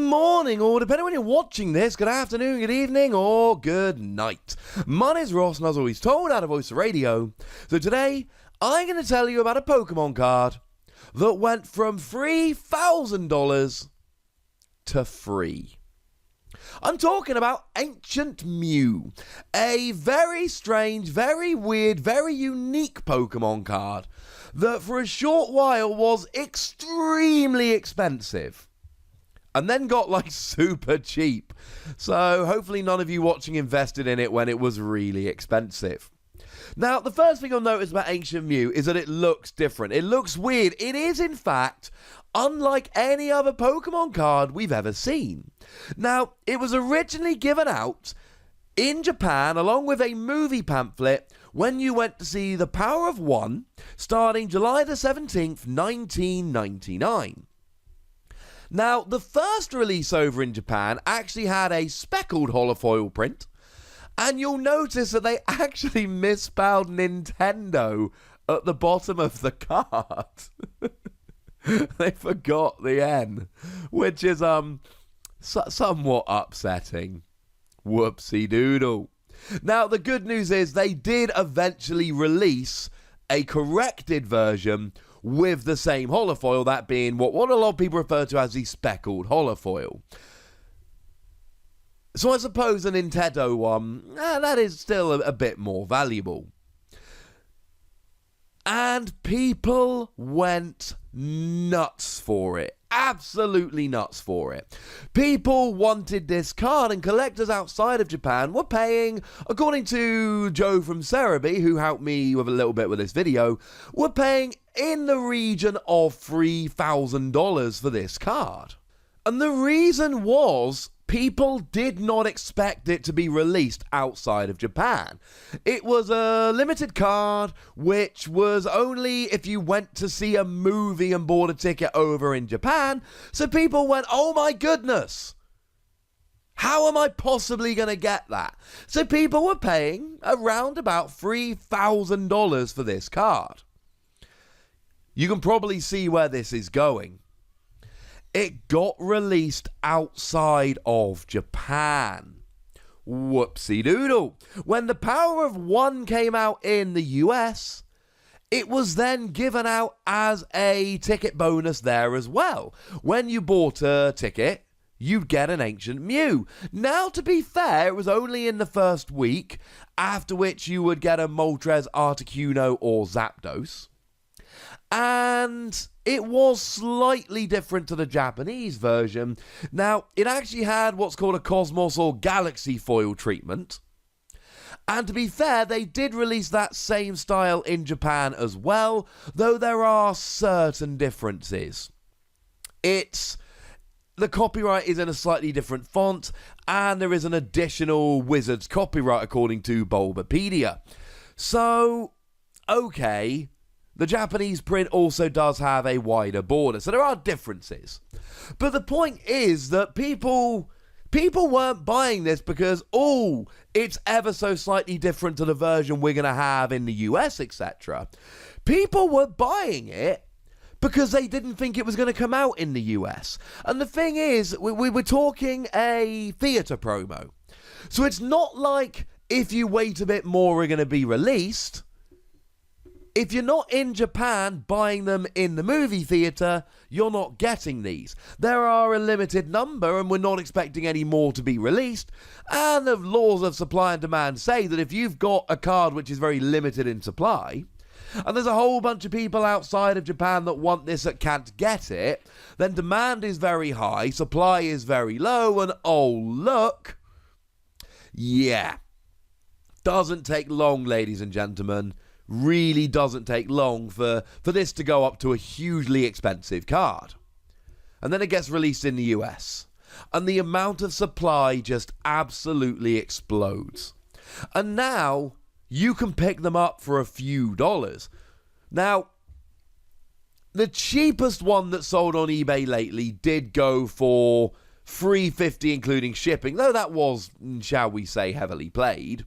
morning, or depending on when you're watching this, good afternoon, good evening, or good night. My name's Ross, and as always told out of Voice of Radio. So today, I'm going to tell you about a Pokemon card that went from $3,000 to free. I'm talking about Ancient Mew, a very strange, very weird, very unique Pokemon card that for a short while was extremely expensive and then got like super cheap. So hopefully none of you watching invested in it when it was really expensive. Now, the first thing you'll notice about Ancient Mew is that it looks different. It looks weird. It is, in fact, unlike any other Pokemon card we've ever seen. Now, it was originally given out in Japan along with a movie pamphlet when you went to see The Power of One starting July the 17th, 1999. Now, the first release over in Japan actually had a speckled holofoil print, and you'll notice that they actually misspelled Nintendo at the bottom of the card. They forgot the N, which is somewhat upsetting. Whoopsie doodle. Now, the good news is they did eventually release a corrected version with the same holofoil, that being what a lot of people refer to as the speckled holofoil. So I suppose the Nintendo one, that is still a bit more valuable. And people went nuts for it. Absolutely nuts for it. People wanted this card, and collectors outside of Japan were paying, according to Joe from Cerebi, who helped me with a little bit with this video, were paying in the region of $3,000 for this card. And the reason was, people did not expect it to be released outside of Japan. It was a limited card, which was only if you went to see a movie and bought a ticket over in Japan. So people went, oh my goodness, how am I possibly going to get that? So people were paying around about $3,000 for this card. You can probably see where this is going. It got released outside of Japan. Whoopsie doodle. When The Power of One came out in the US, it was then given out as a ticket bonus there as well. When you bought a ticket, you'd get an Ancient Mew. Now, to be fair, it was only in the first week, after which you would get a Moltres, Articuno, or Zapdos. And it was slightly different to the Japanese version. Now, it actually had what's called a Cosmos or Galaxy foil treatment. And to be fair, they did release that same style in Japan as well, though there are certain differences. The copyright is in a slightly different font, and there is an additional Wizards copyright according to Bulbapedia. So, okay, the Japanese print also does have a wider border, so there are differences. But the point is that people weren't buying this because, it's ever so slightly different to the version we're going to have in the US, etc. People were buying it because they didn't think it was going to come out in the US. And the thing is, we were talking a theatre promo. So it's not like if you wait a bit more, we're going to be released. If you're not in Japan buying them in the movie theatre, you're not getting these. There are a limited number, and we're not expecting any more to be released. And the laws of supply and demand say that if you've got a card which is very limited in supply, and there's a whole bunch of people outside of Japan that want this that can't get it, then demand is very high, supply is very low, and oh look, yeah, doesn't take long, ladies and gentlemen. Really doesn't take long for this to go up to a hugely expensive card. And then it gets released in the US. And the amount of supply just absolutely explodes. And now you can pick them up for a few dollars. Now, the cheapest one that sold on eBay lately did go for $3.50 including shipping, though that was, shall we say, heavily played.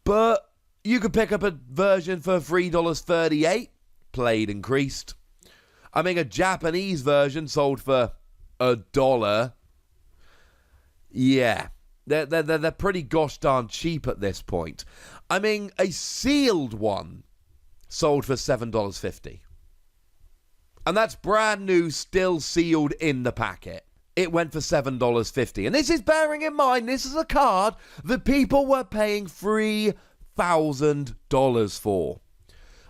But you could pick up a version for $3.38, played increased. I mean, a Japanese version sold for $1, Yeah, they're pretty gosh darn cheap at this point. I mean, a sealed one sold for $7.50. And that's brand new, still sealed in the packet. It went for $7.50. And this is bearing in mind, this is a card that people were paying $3,000 for.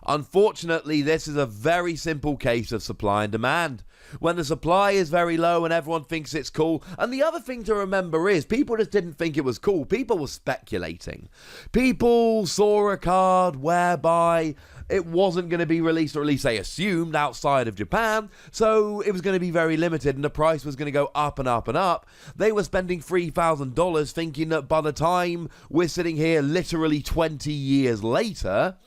Unfortunately, this is a very simple case of supply and demand. When the supply is very low and everyone thinks it's cool. And the other thing to remember is people just didn't think it was cool. People were speculating. People saw a card whereby it wasn't going to be released, or at least they assumed, outside of Japan. So it was going to be very limited and the price was going to go up and up and up. They were spending $3,000 thinking that by the time we're sitting here literally 20 years later...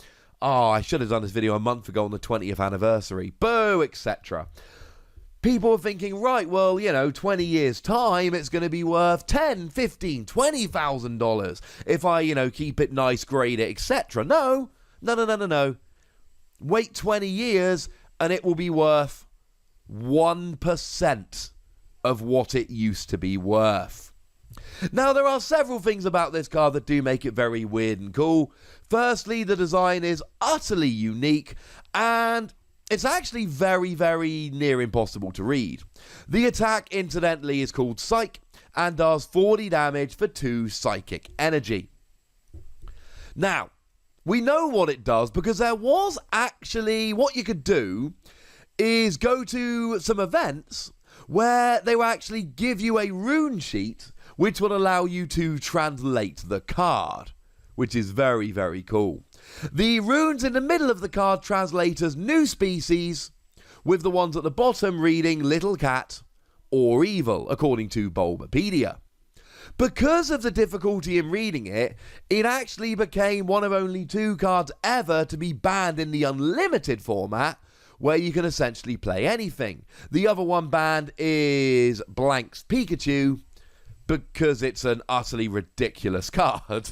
Oh, I should have done this video a month ago on the 20th anniversary. Boo, etc. People were thinking, right, well, 20 years' time, it's going to be worth $10,000, $15,000, $20,000 if I, keep it nice, grade it, etc. No. Wait 20 years and it will be worth 1% of what it used to be worth. Now, there are several things about this card that do make it very weird and cool. Firstly, the design is utterly unique, and it's actually very, very near impossible to read. The attack, incidentally, is called Psych, and does 40 damage for 2 psychic energy. Now, we know what it does, because there was actually, what you could do is go to some events where they will actually give you a rune sheet which will allow you to translate the card, which is very, very cool. The runes in the middle of the card translate as new species, with the ones at the bottom reading little cat or evil, according to Bulbapedia. Because of the difficulty in reading it, it actually became one of only 2 cards ever to be banned in the unlimited format, where you can essentially play anything. The other one banned is Blank's Pikachu, because it's an utterly ridiculous card.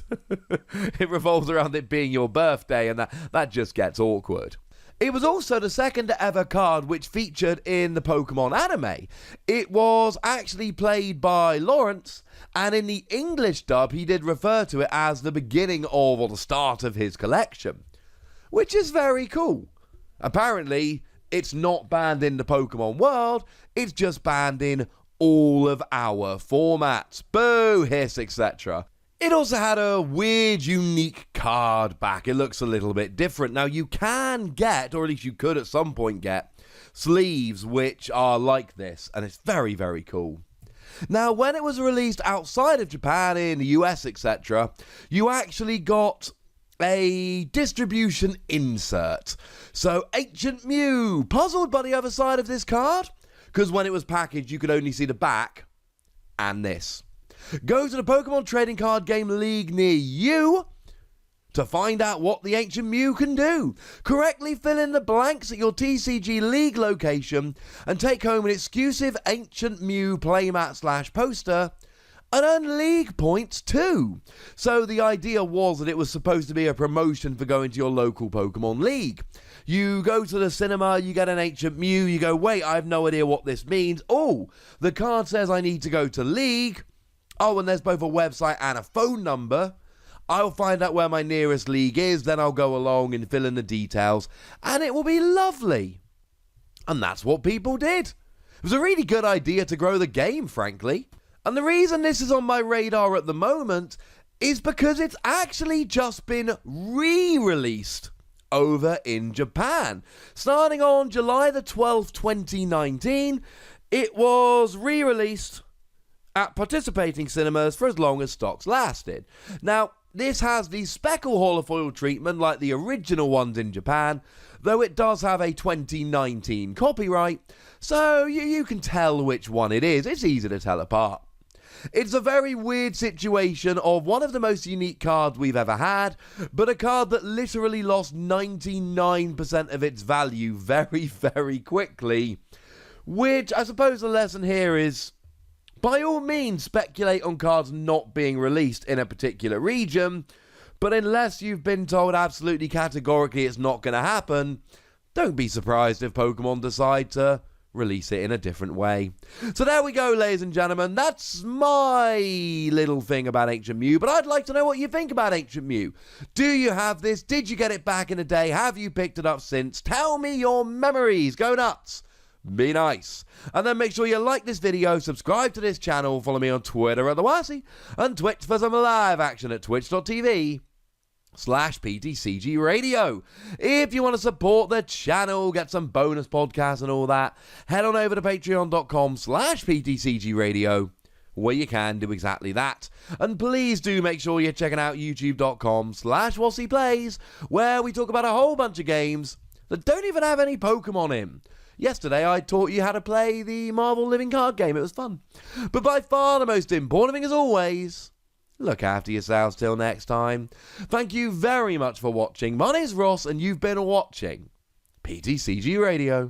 It revolves around it being your birthday, and that just gets awkward. It was also the second ever card which featured in the Pokemon anime. It was actually played by Lawrence, and in the English dub he did refer to it as the beginning of, or the start of his collection, which is very cool. Apparently, it's not banned in the Pokemon world, it's just banned in all of our formats. Boo, hiss, etc. It also had a weird, unique card back. It looks a little bit different. Now, you can get, or at least you could at some point get, sleeves which are like this, and it's very, very cool. Now, when it was released outside of Japan, in the US, etc., you actually got a distribution insert. So, Ancient Mew, puzzled by the other side of this card? Because when it was packaged, you could only see the back and this. Go to the Pokemon Trading Card Game League near you to find out what the Ancient Mew can do. Correctly fill in the blanks at your TCG League location and take home an exclusive Ancient Mew playmat/poster and earn League points too. So the idea was that it was supposed to be a promotion for going to your local Pokemon League. You go to the cinema, you get an Ancient Mew, you go, wait, I have no idea what this means. Oh, the card says I need to go to League. Oh, and there's both a website and a phone number. I'll find out where my nearest league is, then I'll go along and fill in the details, and it will be lovely. And that's what people did. It was a really good idea to grow the game, frankly. And the reason this is on my radar at the moment is because it's actually just been re-released over in Japan. Starting on July the 12th, 2019, it was re-released at participating cinemas for as long as stocks lasted. Now, this has the speckle holofoil treatment like the original ones in Japan, though it does have a 2019 copyright, so you can tell which one it is. It's easy to tell apart. It's a very weird situation of one of the most unique cards we've ever had, but a card that literally lost 99% of its value very, very quickly. Which, I suppose the lesson here is, by all means, speculate on cards not being released in a particular region, but unless you've been told absolutely categorically it's not going to happen, don't be surprised if Pokemon decide to release it in a different way. So there we go, ladies and gentlemen. That's my little thing about Ancient Mew, but I'd like to know what you think about Ancient Mew. Do you have this? Did you get it back in the day? Have you picked it up since? Tell me your memories. Go nuts. Be nice. And then make sure you like this video, subscribe to this channel, follow me on Twitter at the Wasi, and Twitch for some live action at twitch.tv/PTCGRadio. If you want to support the channel, get some bonus podcasts and all that, head on over to patreon.com/PTCGRadio, where you can do exactly that. And please do make sure you're checking out youtube.com/WasiPlays, where we talk about a whole bunch of games that don't even have any Pokemon in. Yesterday, I taught you how to play the Marvel Living Card game. It was fun. But by far the most important thing, as always, look after yourselves till next time. Thank you very much for watching. My name's Ross, and you've been watching PTCG Radio.